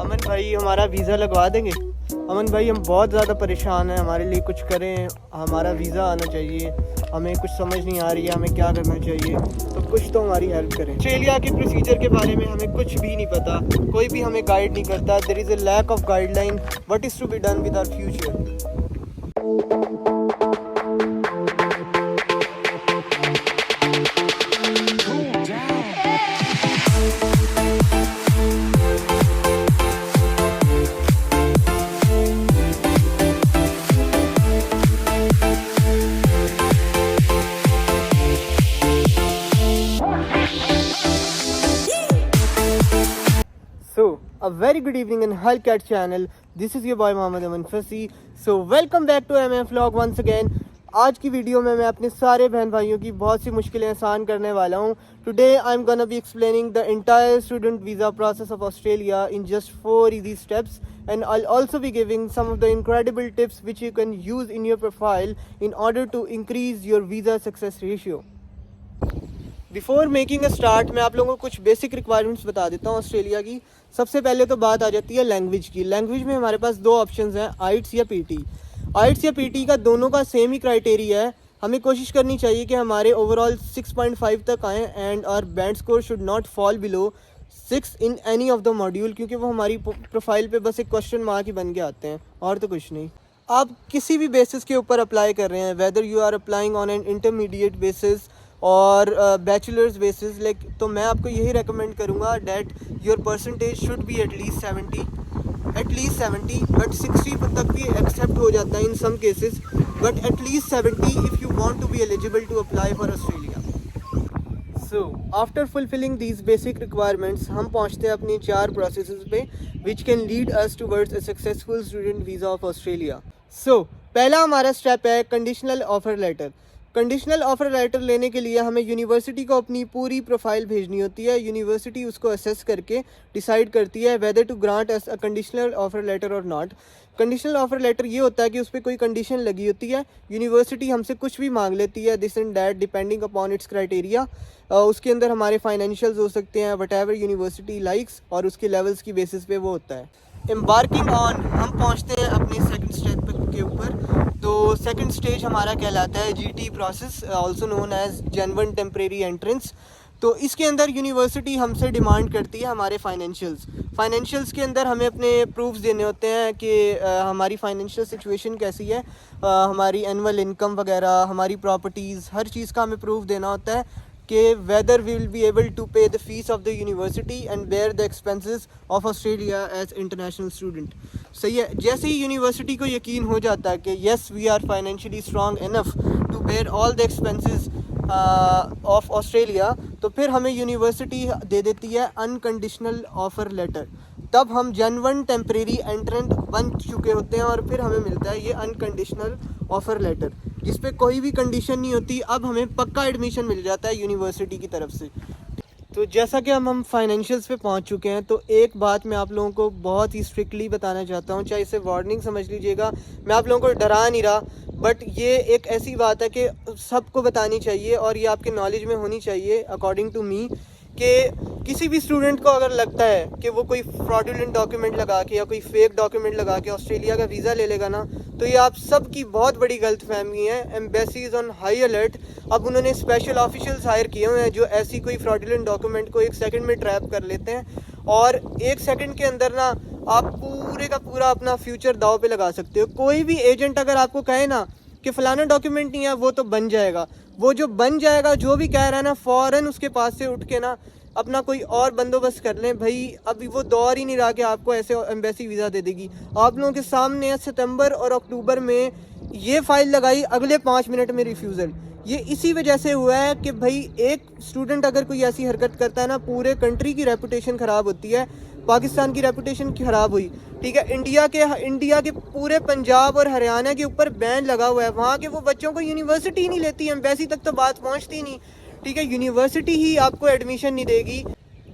अमन भाई हमारा वीज़ा लगवा देंगे। अमन भाई हम बहुत ज़्यादा परेशान हैं, हमारे लिए कुछ करें, हमारा वीज़ा आना चाहिए, हमें कुछ समझ नहीं आ रही है हमें क्या करना चाहिए, तो कुछ तो हमारी हेल्प करें। ऑस्ट्रेलिया के प्रोसीजर के बारे में हमें कुछ भी नहीं पता, कोई भी हमें गाइड नहीं करता। There is a lack of guideline what is to be done with our future. So, a very good evening in Hellcat channel. This is your boy Mohammed Aman Fasi. So, welcome back to MF Vlog once again. आज की video में मैं अपने सारे बहन भाइयों की बहुत सी मुश्किलें आसान करने वाला हूँ. Today I am gonna be explaining the entire student visa process of Australia in just 4 easy steps, and I'll also be giving some of the incredible tips which you can use in your profile in order to increase your visa success ratio. Before making a start मैं आप लोगों को कुछ basic requirements बता देता हूँ Australia की. सबसे पहले तो बात आ जाती है लैंग्वेज की. लैंग्वेज में हमारे पास दो ऑप्शंस हैं, आइट्स या पीटी. आइट्स या पीटी का दोनों का सेम ही क्राइटेरिया है. हमें कोशिश करनी चाहिए कि हमारे ओवरऑल 6.5 तक आएँ and our band score should not fall below 6 in any of the module, क्योंकि वो हमारी प्रोफाइल पे बस एक क्वेश्चन मार्क ही बन के आते हैं और तो कुछ नहीं. आप किसी भी बेसिस के ऊपर अप्लाई कर रहे हैं, whether you are applying on an intermediate basis और बैचलर्स बेसिस, लाइक, तो मैं आपको यही रेकमेंड करूँगा that your percentage should be at least 70, but 60 तक भी एक्सेप्ट हो जाता है in some cases, but at least 70 if you want to be eligible to apply for Australia. So after fulfilling these basic requirements हम पहुँचते हैं अपनी 4 प्रोसेसेस पे which can lead us towards a successful student visa of Australia. So पहला हमारा step है conditional offer letter. Conditional offer letter लेने के लिए हमें यूनिवर्सिटी को अपनी पूरी प्रोफाइल भेजनी होती है. यूनिवर्सिटी उसको असेस करके डिसाइड करती है whether to grant us a conditional offer letter or not. Conditional offer letter ये होता है कि उस पर कोई कंडीशन लगी होती है, यूनिवर्सिटी हमसे कुछ भी मांग लेती है, this and that depending upon its criteria. उसके अंदर हमारे फाइनेंशियल्स हो सकते हैं, वट एवर यूनिवर्सिटी लाइक्स, और उसके लेवल्स की बेसिस पे वो होता है. एम्बार्किंग ऑन हम पहुंचते हैं अपने सेकंड स्टेप के ऊपर. तो सेकंड स्टेज हमारा कहलाता है GT process, also known as genuine temporary entrance. तो इसके अंदर यूनिवर्सिटी हमसे डिमांड करती है हमारे फाइनेंशियल्स के अंदर हमें अपने प्रूफ्स देने होते हैं कि हमारी फाइनेंशियल सिचुएशन कैसी है, हमारी एनुअल इनकम वगैरह, हमारी प्रॉपर्टीज़, हर चीज़ का हमें प्रूफ देना होता है कि whether we will be able to pay the fees of the university and bear the expenses of Australia as international student. सही है. जैसे ही यूनिवर्सिटी को यकीन हो जाता है कि yes we are financially strong enough to bear all the expenses of Australia, तो फिर हमें यूनिवर्सिटी दे देती है अनकंडीशनल ऑफर लेटर. तब हम जेन्युइन टेम्परेरी एंट्रेंट बन चुके होते हैं और फिर हमें मिलता है ये अनकंडीशनल ऑफर लेटर जिस पे कोई भी कंडीशन नहीं होती. अब हमें पक्का एडमिशन मिल जाता है यूनिवर्सिटी की तरफ से. तो जैसा कि हम फाइनेंशियल्स पे पहुंच चुके हैं, तो एक बात मैं आप लोगों को बहुत ही स्ट्रिक्टली बताना चाहता हूं, चाहे इसे वार्निंग समझ लीजिएगा, मैं आप लोगों को डरा नहीं रहा, बट ये एक ऐसी बात है कि सबको बतानी चाहिए और ये आपके नॉलेज में होनी चाहिए अकॉर्डिंग टू मी, कि किसी भी स्टूडेंट को अगर लगता है कि वो कोई फ्रॉडुलेंट डॉक्यूमेंट लगा के या कोई फेक डॉक्यूमेंट लगा के ऑस्ट्रेलिया का वीज़ा ले लेगा ना, तो ये आप सबकी बहुत बड़ी गलतफहमी है. Embassy is on high alert. अब उन्होंने स्पेशल ऑफिशियल्स हायर किए हुए हैं जो ऐसी कोई फ्रॉडुलेंट डॉक्यूमेंट को 1 सेकंड में ट्रैप कर लेते हैं और 1 सेकंड के अंदर ना आप पूरे का पूरा अपना फ्यूचर दाव पे लगा सकते हो. कोई भी एजेंट अगर आपको कहे ना कि फ़लाना डॉक्यूमेंट नहीं है, वो तो बन जाएगा, वो जो बन जाएगा, जो भी कह रहा है ना, फ़ौरन उसके पास से उठ के ना अपना कोई और बंदोबस्त कर लें भाई. अभी वो दौर ही नहीं रहा कि आपको ऐसे एम्बेसी वीज़ा दे देगी. आप लोगों के सामने सितंबर और अक्टूबर में ये फ़ाइल लगाई, अगले 5 मिनट में रिफ्यूज़ल. ये इसी वजह से हुआ है कि भाई एक स्टूडेंट अगर कोई ऐसी हरकत करता है ना, पूरे कंट्री की रेपुटेशन ख़राब होती है. पाकिस्तान की रेपुटेशन ख़राब हुई, ठीक है. इंडिया के पूरे पंजाब और हरियाणा के ऊपर बैन लगा हुआ है. वहाँ के वो बच्चों को यूनिवर्सिटी नहीं लेती, एम्बेसी तक तो बात पहुँचती नहीं, ठीक है. यूनिवर्सिटी ही आपको एडमिशन नहीं देगी.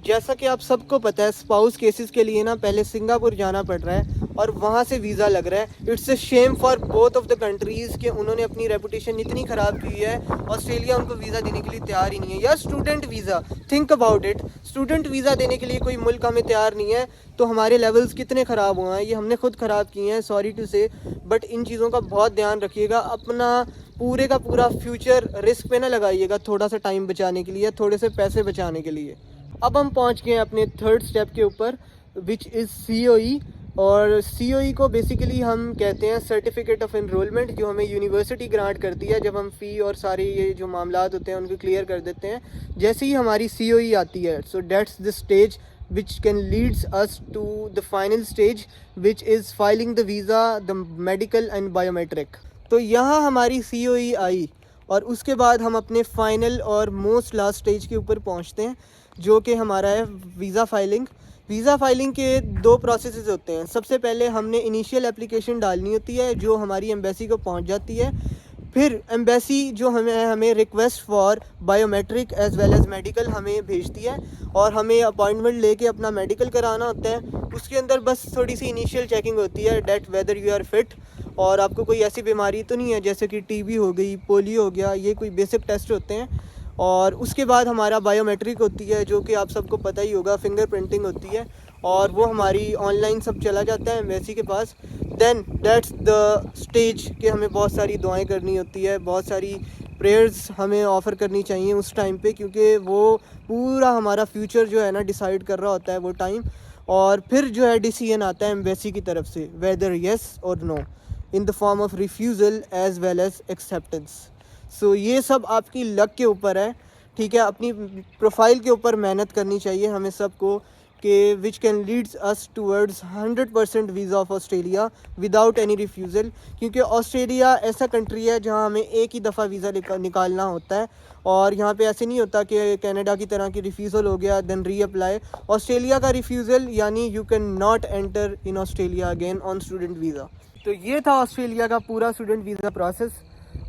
जैसा कि आप सबको पता है, स्पाउस केसेस के लिए ना पहले सिंगापुर जाना पड़ रहा है और वहाँ से वीज़ा लग रहा है। It's a shame for both of the countries कि उन्होंने अपनी रेपुटेशन इतनी ख़राब की है, ऑस्ट्रेलिया उनको वीज़ा देने के लिए तैयार ही नहीं है। या student visa, think about it, student visa देने के लिए कोई मुल्क हमें तैयार नहीं है, तो हमारे लेवल्स कितने ख़राब हुए हैं, ये हमने खुद ख़राब किए हैं, सॉरी टू से। बट इन चीज़ों का बहुत ध्यान रखिएगा, अपना पूरे का पूरा फ्यूचर रिस्क पे ना लगाइएगा थोड़ा सा टाइम बचाने के लिए, थोड़े से पैसे बचाने के लिए। अब हम पहुंच गए हैं अपने थर्ड स्टेप के ऊपर, विच इज़ COE। और COE को बेसिकली हम कहते हैं सर्टिफिकेट ऑफ एनरोलमेंट, जो हमें यूनिवर्सिटी ग्रांट करती है जब हम फ़ी और सारे ये जो मामलात होते हैं उनको क्लियर कर देते हैं। जैसे ही हमारी COE आती है, so that's the stage which can leads us to the final stage, which is filing the visa, the medical and biometric। तो यहाँ हमारी COE आई और उसके बाद हम अपने फाइनल और मोस्ट लास्ट स्टेज के ऊपर पहुँचते हैं, जो कि हमारा है वीज़ा फाइलिंग। वीज़ा फाइलिंग के दो प्रोसेसेस होते हैं। सबसे पहले हमने इनिशियल एप्लीकेशन डालनी होती है जो हमारी एम्बेसी को पहुंच जाती है। फिर एम्बेसी जो हमें request for biometric as well as medical हमें भेजती है और हमें अपॉइंटमेंट लेके अपना मेडिकल कराना होता है। उसके अंदर बस थोड़ी सी इनिशियल चेकिंग होती है that whether you are fit और आपको कोई ऐसी बीमारी तो नहीं है जैसे कि TB हो गई, पोलियो हो गया, ये कोई बेसिक टेस्ट होते हैं। और उसके बाद हमारा बायोमेट्रिक होती है जो कि आप सबको पता ही होगा, फिंगर प्रिंटिंग होती है और वो हमारी ऑनलाइन सब चला जाता है एम्बेसी के पास। देन दैट्स द स्टेज कि हमें बहुत सारी दुआएं करनी होती है, बहुत सारी प्रेयर्स हमें ऑफ़र करनी चाहिए उस टाइम पे, क्योंकि वो पूरा हमारा फ्यूचर जो है ना डिसाइड कर रहा होता है वो टाइम। और फिर जो है डिसीजन आता है एम्बेसी की तरफ से, वेदर येस और no, in the form of refusal as well as acceptance. So ये सब आपकी लक के ऊपर है, ठीक है। अपनी प्रोफाइल के ऊपर मेहनत करनी चाहिए हमें सबको कि which can leads us towards 100% visa of Australia without any refusal. क्योंकि ऑस्ट्रेलिया ऐसा कंट्री है जहां हमें एक ही दफ़ा वीज़ा निकालना होता है और यहाँ पे ऐसे नहीं होता कि कनाडा की तरह की रिफ्यूज़ल हो गया देन री अप्लाई। ऑस्ट्रेलिया का रिफ्यूज़ल यानी you can not enter in Australia again on student visa. तो ये था ऑस्ट्रेलिया का पूरा स्टूडेंट वीज़ा प्रोसेस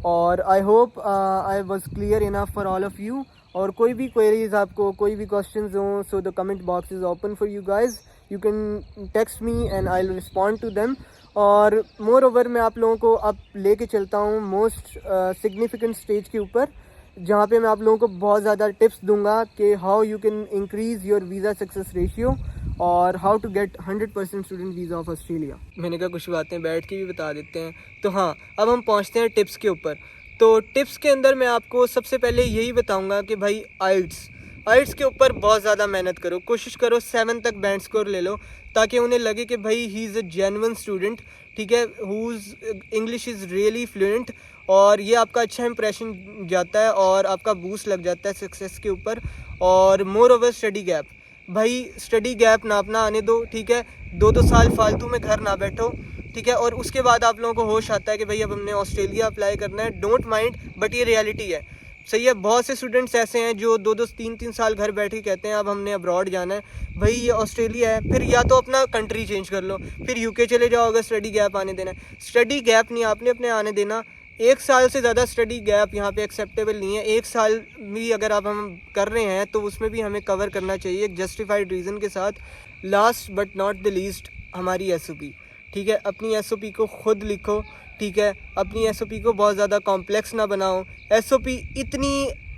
और I hope I was clear enough for all of you. और कोई भी क्वेरीज आपको, कोई भी क्वेश्चंस हों, so the comment box is open for you guys, you can text me and I will respond to them. और more over मैं आप लोगों को अब लेके चलता हूँ मोस्ट सिग्निफिकेंट स्टेज के ऊपर, जहाँ पे मैं आप लोगों को बहुत ज़्यादा टिप्स दूंगा कि how you can increase your visa success ratio और how to get 100% student visa of Australia. मैंने कहा कुछ बातें बैठ के भी बता देते हैं। तो हाँ, अब हम पहुँचते हैं टिप्स के ऊपर। तो टिप्स के अंदर मैं आपको सबसे पहले यही बताऊंगा कि भाई आइट्स के ऊपर बहुत ज़्यादा मेहनत करो, कोशिश करो 7 तक बैंड स्कोर ले लो ताकि उन्हें लगे कि भाई he is a genuine student, ठीक है, who's English is really fluent. और ये आपका अच्छा इंप्रेशन जाता है और आपका बूस्ट लग जाता है सक्सेस के ऊपर। और मोर ओवर स्टडी गैप, भाई स्टडी गैप ना अपना आने दो, ठीक है। 2 साल फालतू में घर ना बैठो, ठीक है। और उसके बाद आप लोगों को होश आता है कि भाई अब हमने ऑस्ट्रेलिया अप्लाई करना है। डोंट माइंड, बट ये रियलिटी है, सही है। बहुत से स्टूडेंट्स ऐसे हैं जो 2-3 साल घर बैठ के कहते हैं अब हमने अब्रॉड जाना है। भाई ये ऑस्ट्रेलिया है, फिर या तो अपना कंट्री चेंज कर लो, फिर UK चले जाओ अगर स्टडी गैप आने देना है। स्टडी गैप नहीं आपने अपने आने देना। 1 साल से ज़्यादा स्टडी गैप यहाँ पे एक्सेप्टेबल नहीं है। 1 साल भी अगर आप हम कर रहे हैं तो उसमें भी हमें कवर करना चाहिए एक जस्टिफाइड रीज़न के साथ। Last but not the least, हमारी SOP, ठीक है। अपनी SOP को खुद लिखो, ठीक है। अपनी SOP को बहुत ज़्यादा कॉम्प्लेक्स ना बनाओ। SOP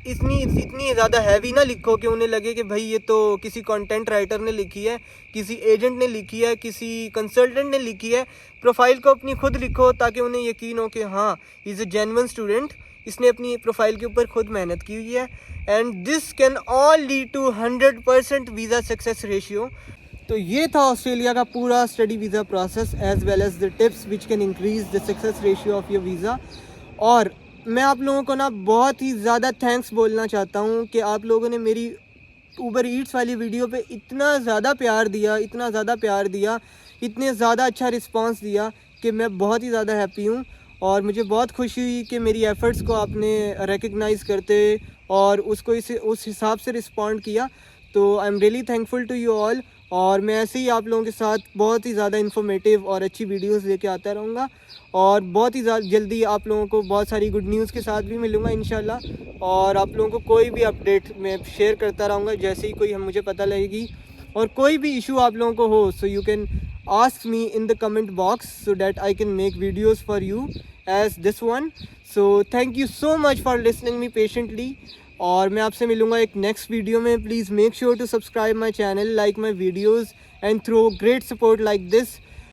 इतनी ज़्यादा हैवी ना लिखो कि उन्हें लगे कि भाई ये तो किसी कंटेंट राइटर ने लिखी है, किसी एजेंट ने लिखी है, किसी कंसल्टेंट ने लिखी है। प्रोफाइल को अपनी खुद लिखो ताकि उन्हें यकीन हो कि हाँ इज़ अ जेन्युइन स्टूडेंट, इसने अपनी प्रोफाइल के ऊपर खुद मेहनत की हुई है। And this can all lead to 100% visa success ratio. तो ये था ऑस्ट्रेलिया का पूरा study visa process as well as the tips which can increase the success ratio of your visa. और मैं आप लोगों को ना बहुत ही ज़्यादा थैंक्स बोलना चाहता हूँ कि आप लोगों ने मेरी ऊबर ईट्स वाली वीडियो पे इतना ज़्यादा प्यार दिया, इतने ज़्यादा अच्छा रिस्पांस दिया कि मैं बहुत ही ज़्यादा हैप्पी हूँ। और मुझे बहुत खुशी हुई कि मेरी एफ़र्ट्स को आपने रिकग्नाइज़ करते और उसको उस हिसाब से रिस्पॉन्ड किया। तो I am really thankful to you all. और मैं ऐसे ही आप लोगों के साथ बहुत ही ज़्यादा इन्फॉर्मेटिव और अच्छी वीडियोस लेके आता रहूँगा और बहुत ही जल्दी आप लोगों को बहुत सारी गुड न्यूज़ के साथ भी मिलूँगा इंशाल्लाह। और आप लोगों को कोई भी अपडेट मैं शेयर करता रहूँगा जैसे ही कोई मुझे पता लगेगी। और कोई भी इशू आप लोगों को हो, so you can ask me in the comment box so that I can make videos for you as this one. So thank you so much for listening me patiently. और मैं आपसे मिलूँगा एक नेक्स्ट वीडियो में. Please make sure to subscribe my channel, like my videos and throw great support like this.